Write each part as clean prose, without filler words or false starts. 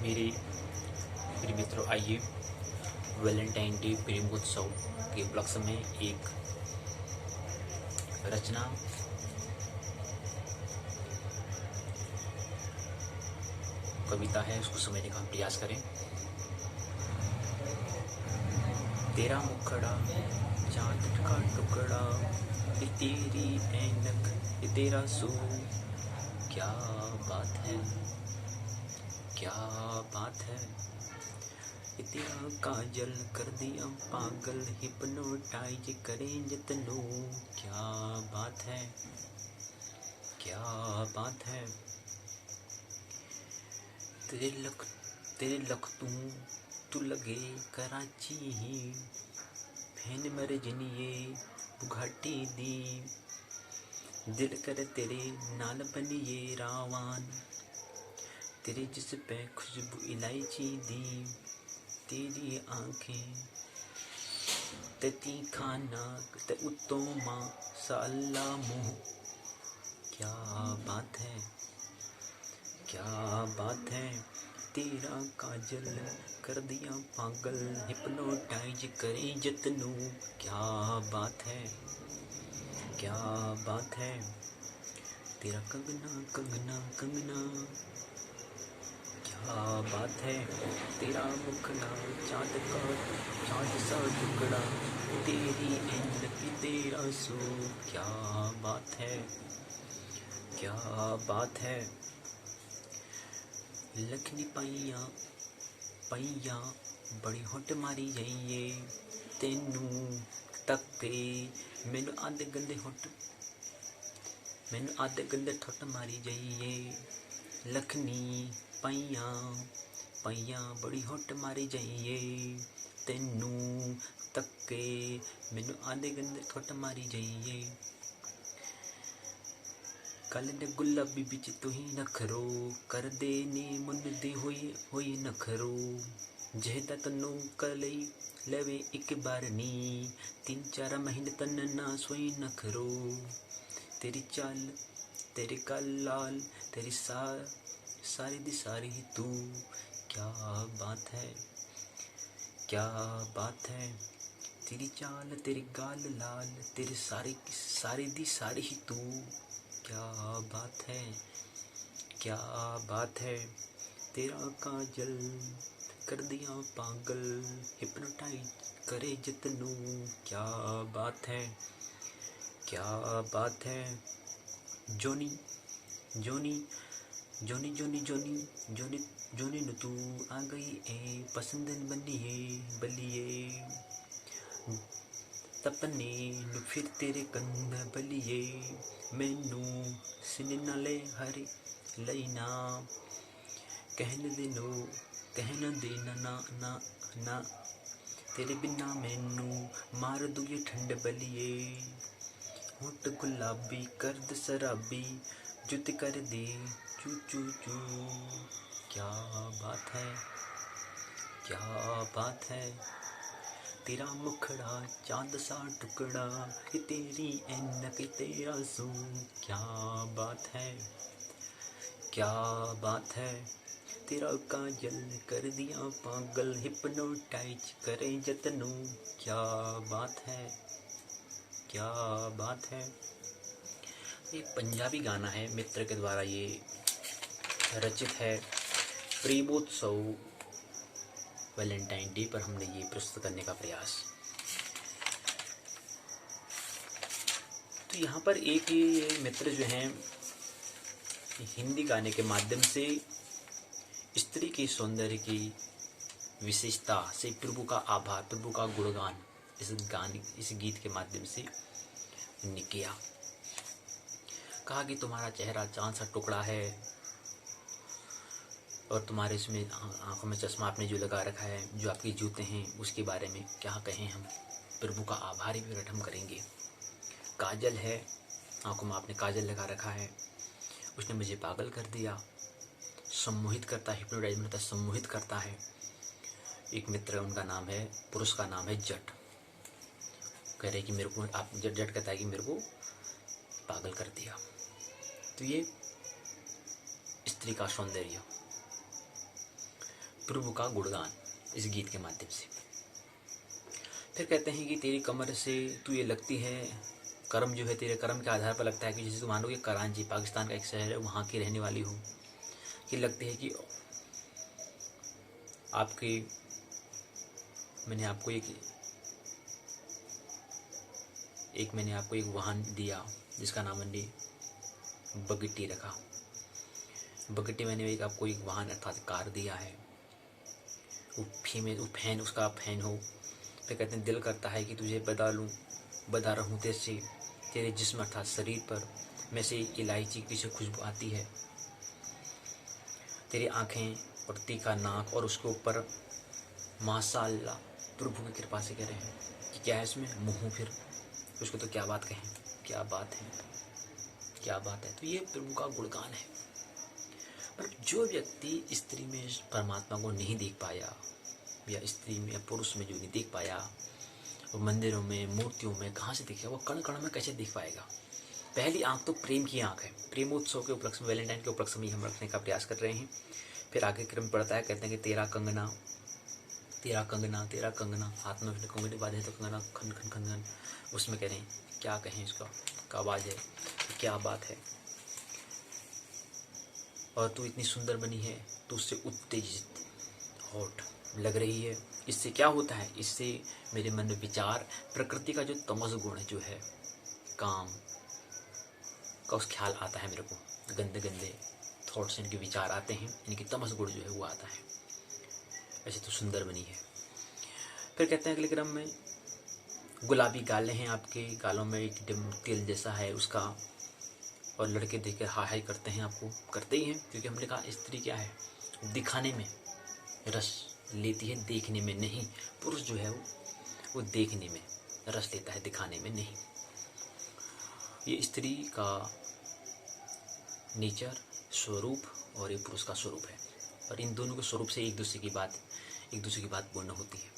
मेरे प्रिय मित्रों, आइए वैलेंटाइन डे प्रेमोत्सव के उपलक्ष्य में एक रचना कविता है, उसको समझने का हम प्रयास करें। तेरा मुखड़ा चांद का टुकड़ा, ये तेरी ऐनक, ये तेरा सूर, क्या बात है, क्या बात है। ये तेरा काजल कर दिया पागल, हिप्नोटाइज करें जतनों, क्या बात है, क्या बात है। तेरे लख तू लगे कराची ही, फैन मर जनिए बुघाटी दी, दिल कर तेरे नाल बनिए रावान, तेरे जिस पे खुशबू इलायची दी, तेरी आंखें तती खाना ते उत्तों माशाअल्लाह मुँह, क्या बात है, क्या बात है। तेरा काजल कर दिया पागल, हिप्नोटाइज करे जतनों, क्या बात है, क्या बात है। तेरा कंगना कंगना कंगना, क्या बात है। तेरा मुखड़ा चाँद सा टुकड़ा, तेरी ऐनक तेरा सो, क्या बात है, क्या बात है। लखनी पाइया पाइया बड़ी होट मारी जाइए, तेनू तक के मैनू आधे गंदे ठुट मारी जाइए। लखनी पाइया बड़ी होट मारी जाइए, तेनू तक के मैनू आधे गंदे ठुट मारी जाइए। कल ने गुलाबी बिच तू ही नखरो, कर दे नी मुन दे होई नखरो, जेदा तन्नू कलई लेवे एक बार नी, 3-4 महीने तन ना सोई नखरो। तेरी चाल तेरे काल लाल, तेरी सारी दी सारी तू, क्या बात है, क्या बात है। तेरी चाल तेरी गाल लाल, तेरी सारी दी सारी ही तू, क्या बात है, क्या बात है। तेरा काजल कर दिया पागल, हिप्नोटाइज करे जतनों, क्या बात है, क्या बात है। जोनी जोनी जोनी जोनी जोनी जोनी जोनी नु तू आ गई ए पसंदन बलिए तपने नु फिर तेरे कंध बलिए, मैनू सिन नाले हरे लईना, कहन देना ना ना ना, तेरे बिना मैनू मार दू ये ठंड बलिए। होठ गुलाबी कर्द शराबी, जुत कर दे चू चू चू, क्या बात है, क्या बात है। तेरा मुखड़ा चांद सा टुकड़ा, ये तेरी ऐनक तेरा सू, क्या बात है, क्या बात है। तेरा काजल कर दिया पागल, हिप्नोटाइज करे जतनों, क्या बात है, क्या बात है। एक पंजाबी गाना है, मित्र के द्वारा ये रचित है। प्रेमोत्सव वैलेंटाइन डे पर हमने ये प्रस्तुत करने का प्रयास। तो यहाँ पर एक ये मित्र जो हैं हिंदी गाने के माध्यम से स्त्री के सौंदर्य की विशेषता से प्रभु का आभार, प्रभु का गुणगान इस गीत के माध्यम से उन्होंने किया। कहा कि तुम्हारा चेहरा चांद सा टुकड़ा है और तुम्हारे इसमें आंखों में चश्मा आपने जो लगा रखा है, जो आपके जूते हैं, उसके बारे में क्या कहें हम। प्रभु का आभारी भी हम करेंगे। काजल है, आंखों में आपने काजल लगा रखा है, उसने मुझे पागल कर दिया, सम्मोहित करता है, हिप्नोटाइज करता है, सम्मोहित करता है। एक मित्र, उनका नाम है, पुरुष का नाम है जट, कह रहे कि मेरे को आप जट कहता है कि मेरे को पागल कर दिया। तो ये स्त्री का सौंदर्य। प्रभु का गुणगान इस गीत के माध्यम से। फिर कहते हैं कि तेरी कमर से तू ये लगती है, कर्म जो है तेरे कर्म के आधार पर लगता है कि जैसे तुम मानो कि कराची पाकिस्तान का एक शहर है, वहाँ की रहने वाली हो, कि लगती है कि आपकी मैंने आपको मैंने आपको एक वाहन दिया जिसका नाम मैंने बगट्टी रखा। बगट्टी मैंने आपको एक वाहन अर्थात कार दिया है, फैन उसका फैन हो। फिर कहते हैं दिल करता है कि तुझे बदा रहूं तेरे जिस्म अर्थात शरीर पर में से इलायची की से खुशबू आती है। तेरी आँखें और तीखा नाक और उसके ऊपर माशाअल्लाह प्रभु की कृपा से कह रहे हैं कि क्या है इसमें मुँह, फिर उसको तो क्या बात कहें, क्या बात है, क्या बात है। तो ये प्रभु का गुणगान है। पर जो व्यक्ति स्त्री में परमात्मा को नहीं देख पाया, या स्त्री में या पुरुष में जो नहीं देख पाया, वो मंदिरों में मूर्तियों में कहाँ से देखेगा, वो कण कण में कैसे देख पाएगा। पहली आंख तो प्रेम की आंख है। प्रेमोत्सव के उपलक्ष्य में, वैलेंटाइन के उपलक्ष्य में हम रखने का प्रयास कर रहे हैं। फिर आगे क्रम पड़ता है, कहते हैं कि तेरा कंगना तेरा कंगना तेरा कंगना, हाथ में कंगने बांधे तो कंगना खन खन खन खन। उसमें कह रहे हैं क्या कहें, इसका क्या आवाज़ है, क्या बात है। और तू इतनी सुंदर बनी है, तू उससे उत्तेजित हॉट लग रही है। इससे क्या होता है, इससे मेरे मन में विचार, प्रकृति का जो तमस गुण जो है, काम का उस ख्याल आता है मेरे को, गंदे गंदे थॉट्स इनके विचार आते हैं, इनकी तमस गुण जो है वो आता है। ऐसे तो सुंदर बनी है। फिर कहते हैं अगले क्रम में, गुलाबी गालें हैं आपके, गालों में एक तिल जैसा है उसका, और लड़के देखकर हाय हाय करते हैं, आपको करते ही हैं, क्योंकि हमने कहा स्त्री क्या है, दिखाने में रस लेती है, देखने में नहीं। पुरुष जो है वो देखने में रस लेता है, दिखाने में नहीं। ये स्त्री का नेचर, स्वरूप, और ये पुरुष का स्वरूप है। और इन दोनों के स्वरूप से एक दूसरे की बात पूर्ण होती है।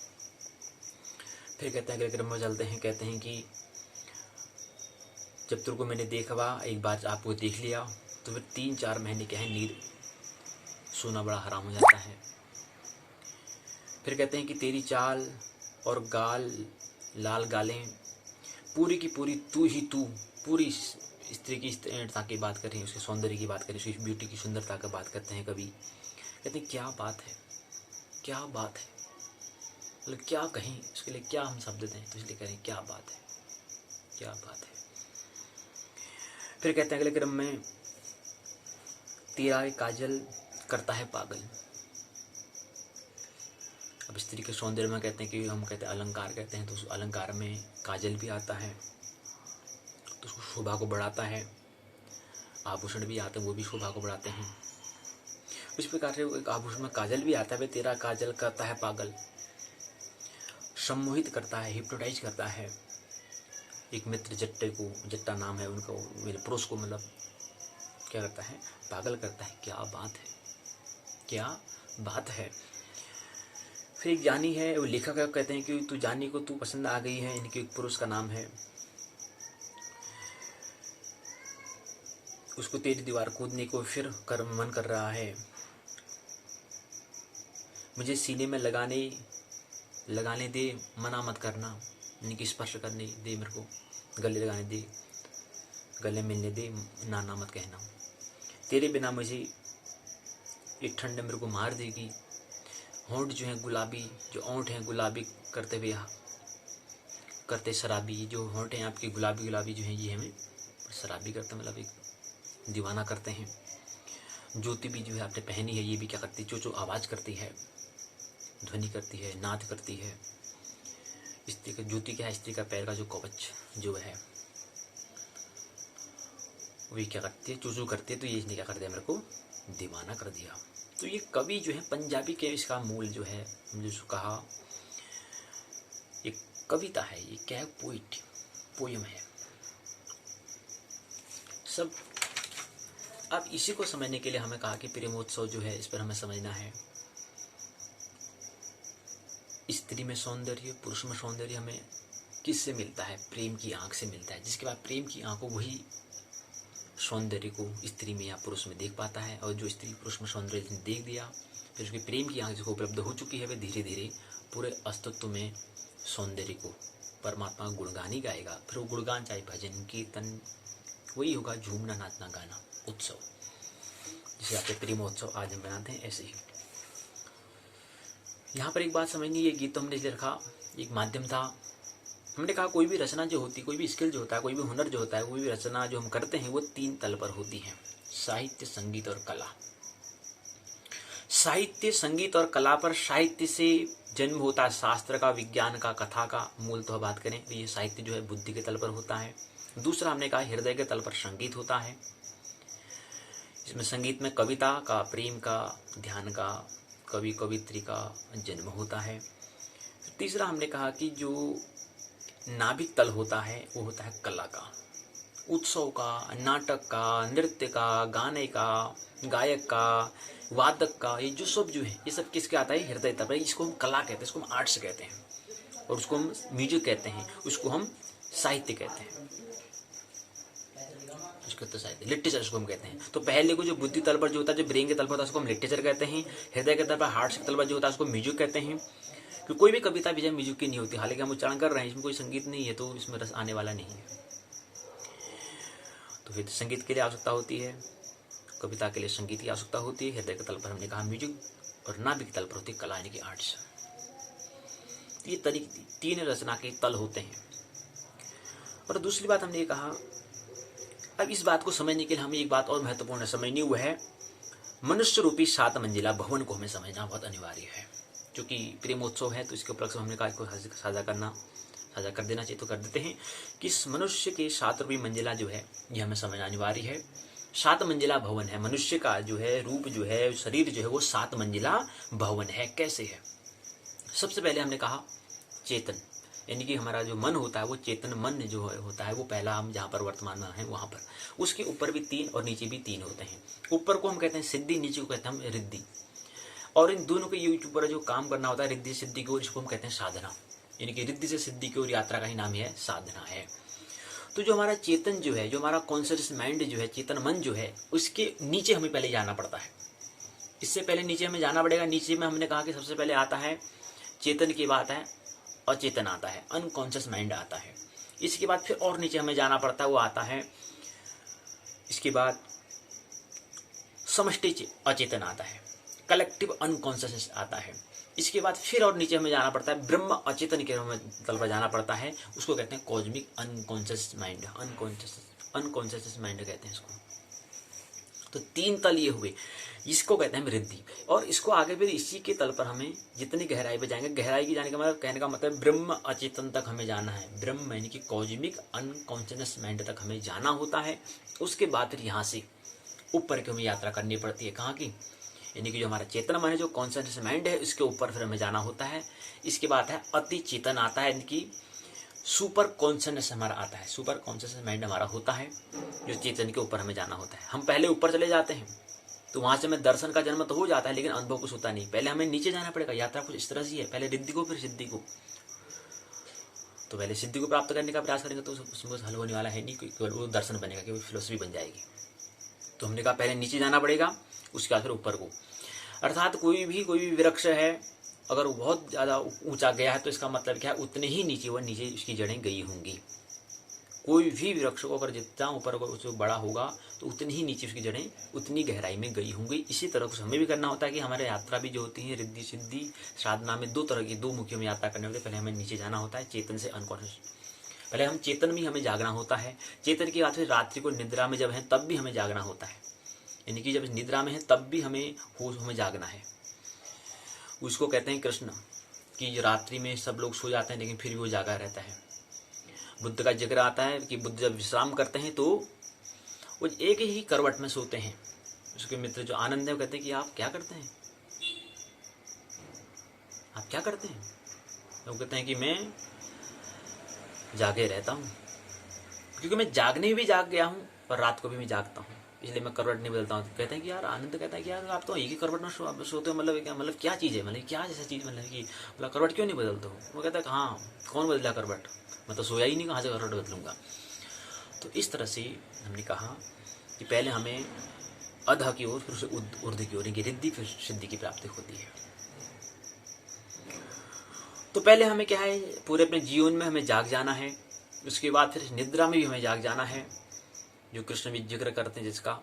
फिर कहते हैं अगले क्रम में चलते हैं, कहते हैं कि जब तेरे को मैंने देखा, एक बार आपको देख लिया, तो फिर 3-4 महीने क्या है, नींद सोना बड़ा हराम हो जाता है। फिर कहते हैं कि तेरी चाल और गाल, लाल गालें, पूरी की पूरी तू ही तू, पूरी स्त्री की स्त्रीणता की बात कर रही हैं, उसके सौंदर्य की बात कर रही हैं, उसकी ब्यूटी की सुंदरता की बात करते हैं। कभी कहते हैं क्या बात है, क्या बात है, मतलब क्या कहें, उसके लिए क्या हम शब्द दें, तो इसलिए कह रहे हैं क्या बात है, क्या बात है। फिर कहते हैं अगले क्रम में, तेरा काजल करता है पागल। अब स्त्री के सौंदर्य में कहते हैं कि हम कहते हैं अलंकार कहते हैं, तो उस अलंकार में काजल भी आता है, तो उसको शोभा को बढ़ाता है। आभूषण भी आते हैं, वो भी शोभा को बढ़ाते हैं। इस प्रकार से एक आभूषण में काजल भी आता है। तेरा काजल करता है पागल, सम्मोहित करता है, हिप्नोटाइज करता है। एक मित्र जट्टा नाम है उनका, मेरे पुरुष को मतलब क्या करता है, पागल करता है। क्या बात है, क्या बात है। फिर एक जानी है, वो लेखक है, कहते हैं कि तू जानी को तू पसंद आ गई है, इनके एक पुरुष का नाम है। उसको तेरी दीवार कूदने को फिर मन कर रहा है। मुझे सीने में लगाने दे, मना मत करना, इनकी स्पर्श करने दे, मेरे को गले लगाने दे, गले मिलने दे, नाना मत कहना। तेरे बिना मुझे एक ठंड मेरे को मार देगी। होंठ जो है गुलाबी, जो ओंठ हैं गुलाबी करते शराबी, जो होंठ हैं आपके गुलाबी जो हैं, ये हमें शराबी करते, मतलब एक दीवाना करते हैं। ज्योति भी जो है आपने पहनी है, ये भी क्या करती है, चो आवाज़ करती है, ध्वनि करती है, नाद करती है। स्त्री का ज्योति क्या है, स्त्री का पैर का जो कवच जो है वही क्या करती है, चूचू करती है। तो ये इसने क्या कर दिया, मेरे को दीवाना कर दिया। तो ये कवि जो है पंजाबी के, इसका मूल जो है मुझे कहा एक कविता है, ये क्या है, पोयम है सब। अब इसी को समझने के लिए हमें कहा कि प्रेमोत्सव जो है, इस पर हमें समझना है। स्त्री में सौंदर्य, पुरुष में सौंदर्य हमें किससे मिलता है, प्रेम की आंख से मिलता है। जिसके बाद प्रेम की आंख को वही सौंदर्य को स्त्री में या पुरुष में देख पाता है, और जो स्त्री पुरुष में सौंदर्य देख दिया फिर उसकी प्रेम की आँख जिसको उपलब्ध हो चुकी है, वे धीरे धीरे पूरे अस्तित्व में सौंदर्य को, परमात्मा का गुणगान ही गाएगा। फिर वो गुणगान चाहे भजन कीर्तन वही होगा, झूमना नाचना गाना उत्सव, जिसे आपके प्रेमोत्सव आज हम बनाते हैं। ऐसे ही यहाँ पर एक बात समझनी, ये गीत तो हमने इसलिए रखा, एक माध्यम था। हमने कहा कोई भी रचना जो होती, कोई भी स्किल जो होता है, कोई भी हुनर जो होता है, कोई भी रचना जो हम करते हैं वो 3 तल पर होती है, साहित्य, संगीत और कला। साहित्य, संगीत और कला पर साहित्य से जन्म होता है शास्त्र का, विज्ञान का, कथा का। मूल तो बात करें तो ये साहित्य जो है बुद्धि के तल पर होता है। दूसरा हमने कहा हृदय के तल पर संगीत होता है, इसमें संगीत में कविता का, प्रेम का, ध्यान का, कवि कवित्री का जन्म होता है। तीसरा हमने कहा कि जो नाभिक तल होता है वो होता है कला का, उत्सव का, नाटक का, नृत्य का, गाने का, गायक का, वादक का। ये जो सब जो है ये सब किसके आता है, हृदय तल पर। इसको हम कला कहते हैं, इसको हम आर्ट्स कहते हैं, और उसको हम म्यूजिक कहते हैं, उसको हम साहित्य कहते हैं, उसको तो साहित्य, लिटरेचर उसको हम कहते हैं। तो पहले को जो बुद्धि तल पर जो होता है, जो ब्रेन के तल पर होता है, उसको हम लिटरेचर कहते हैं। हृदय के तल पर, हार्ट के तल पर जो होता है उसको म्यूजिक कहते हैं। कि कोई भी कविता विजय म्यूजिक की नहीं होती, हालांकि हम उच्चारण कर रहे हैं, इसमें कोई संगीत नहीं है तो इसमें रस आने वाला नहीं है। तो फिर संगीत के लिए आवश्यकता होती है, कविता के लिए संगीत की आवश्यकता होती है, हृदय के तल पर हमने कहा म्यूजिक, और नाभिक तल पर होती है कला यानी कि आर्ट्स। ये 3 रचना के तल होते हैं। और दूसरी बात हमने ये कहा, अब इस बात को समझने के लिए हमें एक बात और महत्वपूर्ण समझनी, वो है मनुष्य रूपी 7 मंजिला भवन को हमें समझना बहुत अनिवार्य है। क्योंकि प्रेमोत्सव है तो इसके उपलक्ष्य हमने कहा इसको साझा कर देना चाहिए, तो कर देते हैं कि इस मनुष्य के 7 रूपी मंजिला जो है ये हमें समझना अनिवार्य है। 7 मंजिला भवन है मनुष्य का, जो है रूप, जो है शरीर, जो है वो 7 मंजिला भवन है। कैसे है? सबसे पहले हमने कहा चेतन, यानी कि हमारा जो मन होता है वो चेतन मन जो होता है वो पहला, हम जहाँ पर वर्तमान में हैं वहाँ पर, उसके ऊपर भी 3 और नीचे भी 3 होते हैं। ऊपर को हम कहते हैं सिद्धि, नीचे को कहते हैं हम रिद्धि। और इन दोनों के ऊपर जो काम करना होता है रिद्धि सिद्धि की ओर, इसको हम कहते हैं साधना, यानी कि रिद्धि से सिद्धि की ओर यात्रा का ही नाम है साधना है। तो जो हमारा चेतन जो है, जो हमारा कॉन्शियस माइंड जो है, चेतन मन जो है, उसके नीचे हमें पहले जाना पड़ता है। इससे पहले नीचे हमें जाना पड़ेगा। नीचे में हमने कहा कि सबसे पहले आता है चेतन की बात है, अचेतन आता है, अनकॉन्शियस माइंड आता है। इसके बाद फिर और नीचे हमें जाना पड़ता है, वो आता है, इसके बाद समष्टि अचेतन आता है, कलेक्टिव अनकॉन्शियसनेस आता है। इसके बाद फिर और नीचे हमें जाना पड़ता है, ब्रह्म अचेतन के हमें तल पर जाना पड़ता है, उसको कहते हैं cosmic unconscious mind, unconscious mind कहते हैं इसको। तो 3 तल ये हुए, इसको कहते हैं रिद्धि। और इसको आगे फिर इसी के तल पर हमें जितनी गहराई पे जाएंगे, गहराई की जाने का मतलब, कहने का मतलब ब्रह्म अचेतन तक हमें जाना है, ब्रह्म यानी कि कॉस्मिक अनकॉन्शियस माइंड तक हमें जाना होता है। उसके बाद फिर यहाँ से ऊपर की हमें यात्रा करनी पड़ती है, कहाँ की, यानी कि जो हमारा चेतन मन है, जो कॉन्शियस माइंड है, इसके ऊपर फिर हमें जाना होता है। इसके बाद है अति चेतन आता है, यानी कि सुपर कॉन्शियसनेस हमारा आता है, सुपर कॉन्शियस माइंड हमारा होता है, जो चेतन के ऊपर हमें जाना होता है। हम पहले ऊपर चले जाते हैं तो वहां से हमें दर्शन का जन्म तो हो जाता है, लेकिन अनुभव कुछ होता नहीं। पहले हमें नीचे जाना पड़ेगा, यात्रा कुछ इस तरह से है, पहले रिद्धि को फिर सिद्धि को। तो पहले सिद्धि को प्राप्त करने का प्रयास करेंगे तो उसमें हल होने वाला है नहीं, केवल वो दर्शन बनेगा, केवल फिलोसफी बन जाएगी। तो हमने कहा पहले नीचे जाना पड़ेगा, उसके बाद फिर ऊपर को। अर्थात कोई भी वृक्ष है, अगर वो बहुत ज़्यादा ऊंचा गया है तो इसका मतलब क्या है, उतने ही नीचे उसकी जड़ें गई होंगी। कोई भी वृक्ष को अगर जितना ऊपर उससे बड़ा होगा तो उतनी ही नीचे उसकी जड़ें उतनी गहराई में गई होंगी। इसी तरह कुछ हमें भी करना होता है कि हमारे यात्रा भी जो होती है रिद्धि सिद्धि साधना में 2 तरह की 2 मुखी में यात्रा करने होती है। पहले हमें नीचे जाना होता है चेतन से अनकॉन्शियस, पहले हम चेतन में हमें जागना होता है। चेतन की बात फिर रात्रि को निद्रा में जब है तब भी हमें जागना होता है, यानी कि जब निद्रा में है तब भी हमें जागना है। उसको कहते हैं कृष्ण, कि रात्रि में सब लोग सो जाते हैं लेकिन फिर भी वो जागा रहता है। बुद्ध का जिक्र आता है कि बुद्ध जब विश्राम करते हैं तो वो एक ही करवट में सोते हैं। उसके मित्र जो आनंद है वो कहते हैं कि आप क्या करते हैं, आप क्या करते हैं? तो वो कहते हैं कि मैं जागे रहता हूँ, क्योंकि मैं जागने भी जाग गया हूँ और रात को भी मैं जागता हूँ, इसलिए मैं करवट नहीं बदलता हूँ। कहते हैं कि यार, आनंद कहता है कि यार आप तो एक ही करवट में सोते हो, मतलब क्या चीज़ है, मतलब क्या जैसा चीज़, मतलब कि करवट क्यों नहीं बदलते हो? वो कहता है हाँ, कौन बदला करवट, मैं तो सोया ही नहीं, कहाँ से करवट बदलूंगा। तो इस तरह से हमने कहा कि पहले हमें अधः की ओर, फिर उसे ऊर्ध्व की ओर, रिद्धि फिर सिद्धि की प्राप्ति होती है। तो पहले हमें क्या है, पूरे अपने जीवन में हमें जाग जाना है, उसके बाद फिर निद्रा में भी हमें जाग जाना है, जो कृष्ण भी जिक्र करते हैं जिसका,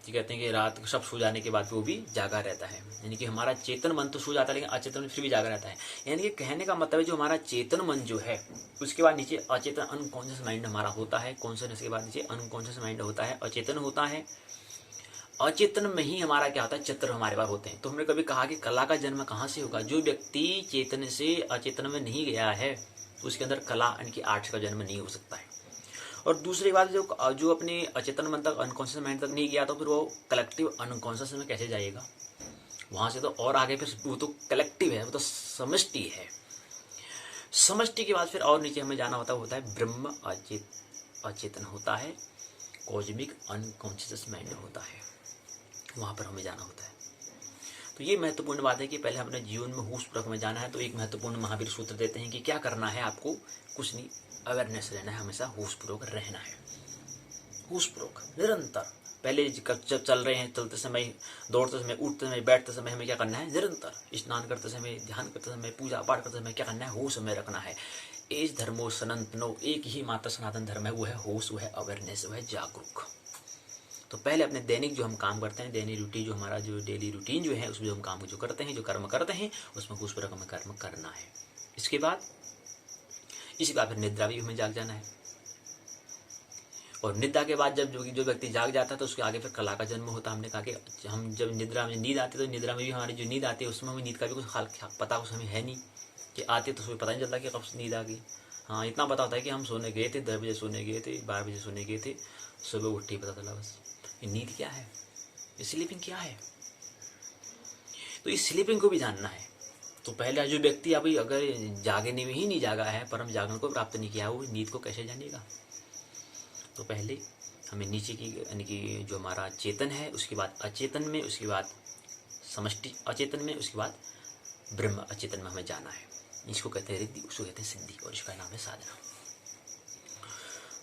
ये कहते हैं कि रात सब सो जाने के बाद वो भी जागा रहता है। यानी कि हमारा चेतन मन तो सो जाता है लेकिन अचेतन मन फिर भी जागा रहता है। यानी कि कहने का मतलब है जो हमारा चेतन मन जो है उसके बाद नीचे अचेतन अनकॉन्शियस माइंड हमारा होता है, कॉन्शियसनेस के बाद नीचे अनकॉन्शियस माइंड होता है, अचेतन होता है। अचेतन में ही हमारा क्या होता है, चित्र हमारे पास होते हैं। तो हमने कभी कहा कि कला का जन्म कहाँ से होगा, जो व्यक्ति चेतन से अचेतन में नहीं गया है उसके अंदर कला यानी कि आर्ट्स का जन्म नहीं हो सकता है। और दूसरी बात, जो अपने अचेतन मन तक, अनकॉन्शियस माइंड तक नहीं गया तो फिर वो कलेक्टिव अनकॉन्शियस में कैसे जाएगा, वहां से तो और आगे फिर वो तो कलेक्टिव है, वो तो समष्टि है। समष्टि के बाद फिर और नीचे हमें जाना होता है ब्रह्म अचेतन होता है, कॉस्मिक अनकॉन्शियस माइंड होता है, वहां पर हमें जाना होता है। तो ये महत्वपूर्ण बात है कि पहले अपने जीवन में होशपूर्वक में जाना है। तो एक महत्वपूर्ण महावीर सूत्र देते हैं कि क्या करना है, आपको कुछ नहीं, अवेयरनेस रहना है, हमेशा होशपूर्वक रहना है, होशपूर्वक निरंतर। पहले जब चल रहे हैं, चलते समय, दौड़ते समय, उठते समय, बैठते समय हमें क्या करना है, निरंतर स्नान करते समय, ध्यान करते समय, पूजा पाठ करते समय क्या करना है, होश में रखना है। एज धर्मो सनातनो, एक ही मात्र सनातन धर्म है, वो है होश, वो है अवेयरनेस, वो है जागरूक। तो पहले अपने दैनिक जो हम काम करते हैं, दैनिक रूटीन जो हमारा जो डेली रूटीन जो है उसमें जो हम काम जो करते हैं, जो कर्म करते हैं, उसमें होशपूर्वक हमें कर्म करना है। इसके बाद फिर निद्रा भी हमें जाग जाना है। और निद्रा के बाद जब जो व्यक्ति जाग जाता है तो उसके आगे फिर कला का जन्म होता है। हमने कहा कि हम जब निद्रा में नींद आती है तो निद्रा में भी हमारी जो नींद आती है उसमें हमें नींद का भी कुछ पता कुछ हमें है नहीं कि आती है, तो उसमें पता नहीं चलता कि कब नींद आ गई। हाँ, इतना पता होता है कि हम सोने गए थे, 10 बजे सोने गए थे, 12 बजे सोने गए थे, सुबह उठते ही पता चला बस। ये नींद क्या है, स्लीपिंग क्या है, तो इस स्लीपिंग को भी जानना है। तो पहले जो व्यक्ति अभी अगर जागने में ही नहीं जागा है, परम जागरण को प्राप्त नहीं किया, वो नींद को कैसे जानेगा। तो पहले हमें नीचे की यानी कि जो हमारा चेतन है, उसके बाद अचेतन में, उसके बाद समष्टि अचेतन में, उसके बाद ब्रह्म अचेतन में हमें जाना है। इसको कहते हैं रिद्धि, उसको कहते हैं सिद्धि, और इसका नाम है साधना।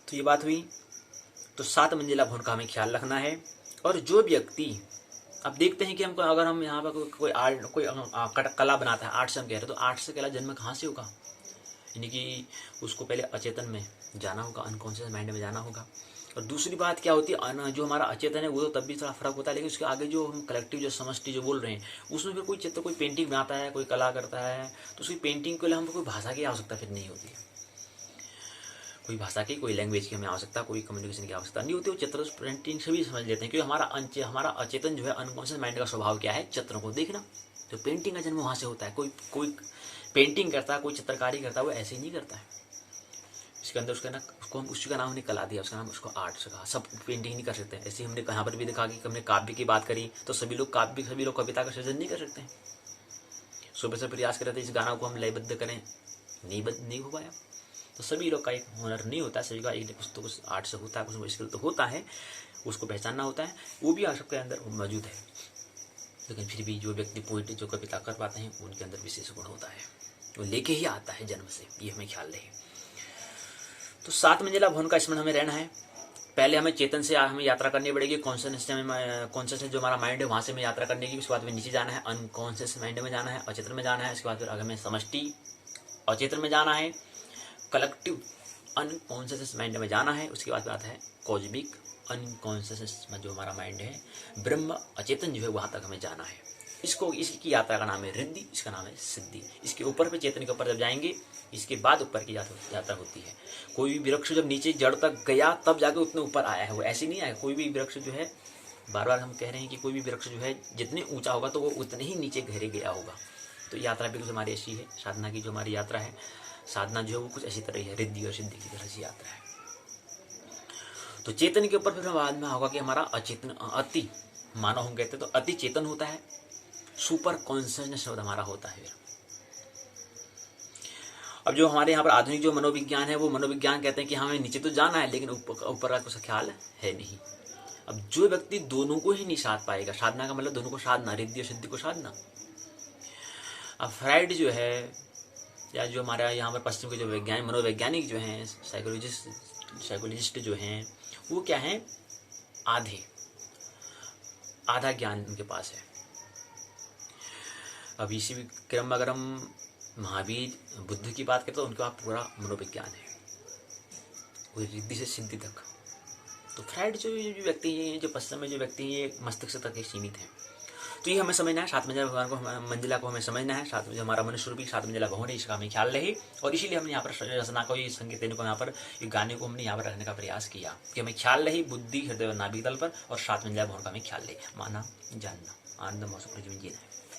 तो ये बात हुई। तो 7 मंजिला भवन का हमें ख्याल रखना है। और जो व्यक्ति, अब देखते हैं कि हमको अगर हम यहाँ पर कोई कला बनाता है, आर्ट से हम कह रहे हैं, तो आर्ट से कला जन्म कहाँ से होगा, यानी कि उसको पहले अचेतन में जाना होगा, अनकॉन्शियस माइंड में जाना होगा। और दूसरी बात क्या होती है, जो हमारा अचेतन है वो तो तब भी थोड़ा फर्क होता है, लेकिन उसके आगे जो हम कलेक्टिव जो समष्टि जो बोल रहे हैं उसमें फिर कोई चित्र, कोई पेंटिंग बनाता है, कोई कला करता है, तो उसकी पेंटिंग के लिए हमको कोई भाषा की आवश्यकता फिर नहीं होती है, कोई भाषा की, कोई लैंग्वेज की हमें आवश्यकता, कोई कम्युनिकेशन की आवश्यकता नहीं होती। वो चित्र पेंटिंग से भी समझ लेते हैं, क्योंकि हमारा अचेतन जो है, अनकॉन्शियस माइंड का स्वभाव क्या है, चित्रों को देखना। तो पेंटिंग का जन्म वहाँ से होता है। कोई पेंटिंग करता है, कोई चित्रकारी करता है, वो ऐसे ही नहीं करता है। इसके अंदर उसका नाम हमने कला दिया, उसका नाम उसको आर्ट से कहा। सब पेंटिंग नहीं कर सकते। ऐसे हमने यहाँ पर भी देखा कि हमने काव्य की बात करी, तो सभी लोग कविता का सृजन नहीं कर सकते हैं। सुबह से प्रयास कर रहे थे इस गाना को हम लयबद्ध करें, नहीं हो पाया। तो सभी लोग का एक हुनर नहीं होता, सभी का एक कुछ तो कुछ आर्ट से होता है, कुछ स्किल तो होता है, उसको पहचानना होता है, वो भी आप सबके अंदर मौजूद है। लेकिन फिर भी जो व्यक्ति पोइट्री जो कविता कर पाते हैं उनके अंदर विशेष गुण होता है, वो लेके ही आता है जन्म से, ये हमें ख्याल रहे। तो 7 मंजिला भवन का स्मरण हमें रहना है। पहले हमें चेतन से हमें यात्रा करनी पड़ेगी, कॉन्शियसनेस जो हमारा माइंड है वहाँ से हमें यात्रा करने की। उसके बाद में नीचे जाना है, अनकॉन्शियस माइंड में जाना है, अचेतन में जाना है। उसके बाद फिर आगे में समष्टि अचेतन में जाना है, कलेक्टिव अनकॉन्शियस माइंड में जाना है। उसके बाद आता है कॉस्मिक अनकॉन्शियस में जो हमारा माइंड है, ब्रह्म अचेतन जो है वहाँ तक हमें जाना है। इसकी यात्रा का नाम है रिद्धि, इसका नाम है सिद्धि। इसके ऊपर पे चेतन के ऊपर जब जाएंगे, इसके बाद ऊपर की यात्रा होती है। कोई भी वृक्ष जब नीचे जड़ तक गया तब जाके उतने ऊपर आया है, वो ऐसे नहीं आया। कोई भी वृक्ष जो है, बार बार हम कह रहे हैं कि कोई भी वृक्ष जो है जितने ऊंचा होगा तो वो उतने ही नीचे गहरे गया होगा। तो यात्रा भी कुछ हमारी ऐसी है, साधना की जो हमारी यात्रा है, साधना जो है वो कुछ ऐसी तरह ही है, रिद्धि और सिद्धि की तरह से यात्रा है। तो चेतन के ऊपर फिर बाद में होगा कि हमारा अचेतन, अति मानव हम कहते हैं तो अति चेतन होता है, सुपर कॉन्शियसनेस हमारा होता है। अब जो हमारे यहाँ पर आधुनिक जो मनोविज्ञान है, वो मनोविज्ञान कहते हैं कि हमें नीचे तो जाना है लेकिन ऊपर का कुछ ख्याल है नहीं। अब जो व्यक्ति दोनों को ही नहीं साध पाएगा, साधना का मतलब दोनों को साधना, रिद्धि और सिद्धि को साधना। अब फ्राइड जो है, या जो हमारा यहाँ पर पश्चिम के जो मनोवैज्ञानिक जो हैं, साइकोलॉजिस्ट जो हैं, वो क्या हैं, आधे। आधा ज्ञान उनके पास है। अब इसी क्रम में अगर हम महावीर बुद्ध की बात करें तो उनके पास पूरा मनोविज्ञान है, वो रिद्धि से सिद्धि तक। तो फ्राइड जो व्यक्ति हैं, जो पश्चिम में जो व्यक्ति हैं, ये मस्तिष्क तक ही सीमित है। तो ये हमें समझना है, सात मंजिला भगवान को, मंजिला को हमें समझना है, सात हमारा मनुष्य रूपी सात मंजिला भवन है, इसका हमें ख्याल रहे। और इसीलिए हमने यहाँ पर रचना को, ये संगीत को, यहाँ पर ये गाने को हमने यहाँ पर रखने का प्रयास किया कि हमें ख्याल रहे बुद्धि हृदय नाभिक तल पर, और सात मंजिला भवन का हमें ख्याल रहे, माना जानना, आनंद मौसम जीवन जीना है।